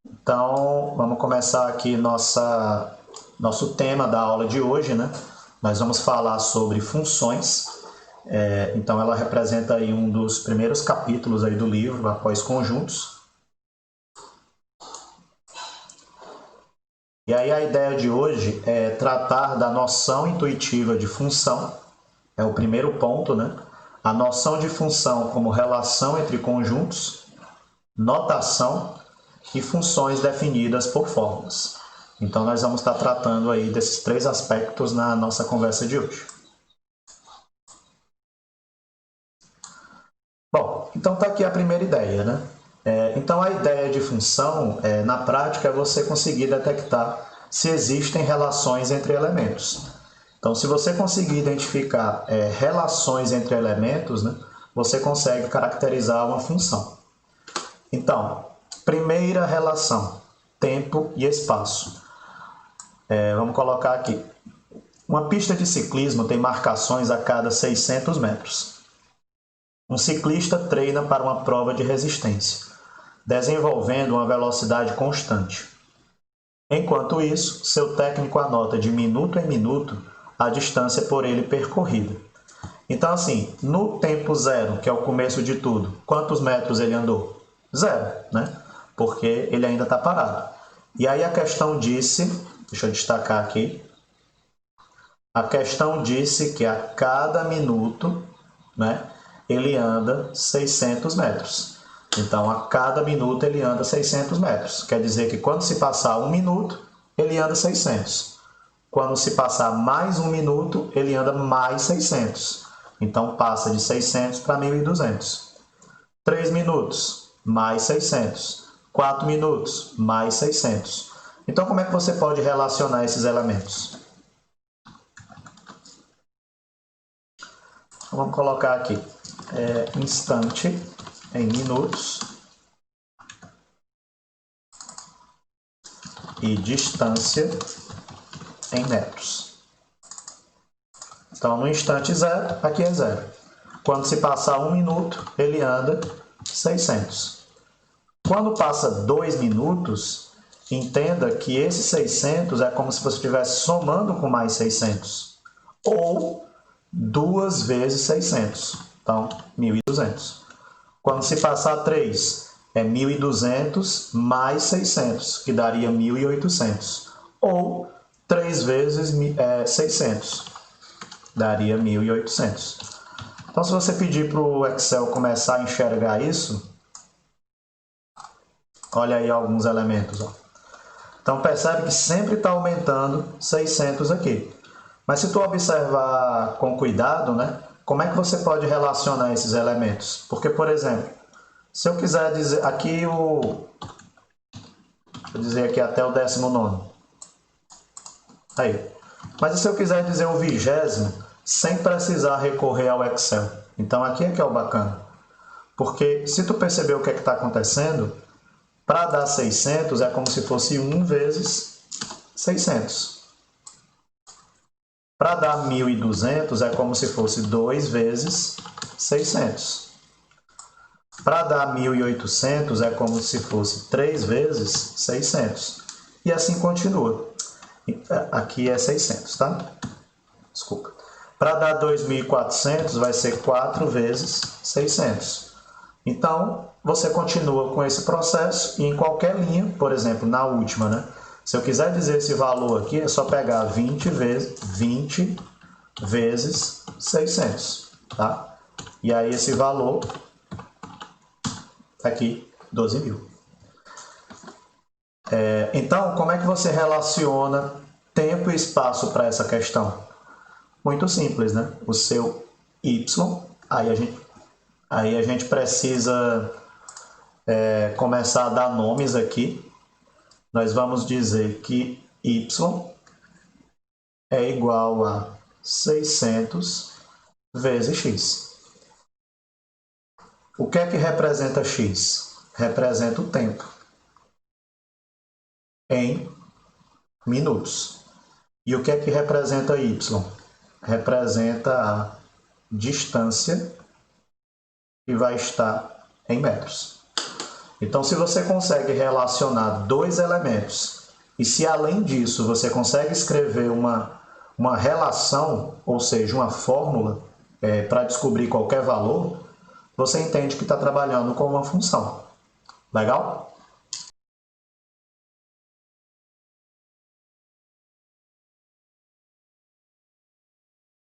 Então, vamos começar aqui nosso tema da aula de hoje, né? Nós vamos falar sobre funções. Então, ela representa aí um dos primeiros capítulos aí do livro, após conjuntos. E aí a ideia de hoje é tratar da noção intuitiva de função. É o primeiro ponto, né? A noção de função como relação entre conjuntos, notação e funções definidas por fórmulas. Então, nós vamos estar tratando aí desses três aspectos na nossa conversa de hoje. Bom, então está aqui a primeira ideia, né? Então, a ideia de função, na prática, é você conseguir detectar se existem relações entre elementos. Então, se você conseguir identificar relações entre elementos, né, você consegue caracterizar uma função. Então, primeira relação, tempo e espaço. Vamos colocar aqui. Uma pista de ciclismo tem marcações a cada 600 metros. Um ciclista treina para uma prova de resistência, desenvolvendo uma velocidade constante. Enquanto isso, seu técnico anota de minuto em minuto a distância por ele percorrida. Então, assim, no tempo zero, que é o começo de tudo, quantos metros ele andou? Zero, né? Porque ele ainda está parado. E aí a questão disse, deixa eu destacar aqui, a questão disse que a cada minuto, né, ele anda 600 metros. Então, a cada minuto ele anda 600 metros. Quer dizer que quando se passar um minuto, ele anda 600. Quando se passar mais um minuto, ele anda mais 600. Então, passa de 600 para 1.200. 3 minutos, mais 600. 4 minutos, mais 600. Então, como é que você pode relacionar esses elementos? Vamos colocar aqui instante em minutos e distância em metros. Então, no instante zero, aqui é zero. Quando se passar um minuto, ele anda 600. Quando passa 2 minutos, entenda que esses 600 é como se você estivesse somando com mais 600. Ou 2 vezes 600. Então, 1.200. Quando se passar 3, é 1.200 mais 600, que daria 1.800. Ou 3 vezes 600, daria 1.800. Então, se você pedir para o Excel começar a enxergar isso, olha aí alguns elementos. Ó. Então, percebe que sempre está aumentando 600 aqui. Mas se tu observar com cuidado, né, como é que você pode relacionar esses elementos? Porque, por exemplo, se eu quiser dizer aqui vou dizer aqui até o 19º. Aí. Mas e se eu quiser dizer o 20º, sem precisar recorrer ao Excel? Então, aqui é que é o bacana. Porque se tu perceber o que é que está acontecendo, para dar 600 é como se fosse 1 vezes 600. Para dar 1.200 é como se fosse 2 vezes 600. Para dar 1.800 é como se fosse 3 vezes 600. E assim continua. Aqui é 600, tá? Desculpa. Para dar 2.400 vai ser 4 vezes 600. Então, você continua com esse processo e em qualquer linha, por exemplo, na última, né? Se eu quiser dizer esse valor aqui, é só pegar 20 vezes 600, tá? E aí esse valor aqui, 12.000. Então, como é que você relaciona tempo e espaço para essa questão? Muito simples, né? O seu y, aí a gente precisa começar a dar nomes aqui. Nós vamos dizer que y é igual a 600 vezes x. O que é que representa x? Representa o tempo em minutos. E o que é que representa y? Representa a distância que vai estar em metros. Então, se você consegue relacionar dois elementos e se além disso você consegue escrever uma relação, ou seja, uma fórmula para descobrir qualquer valor, você entende que está trabalhando com uma função. Legal?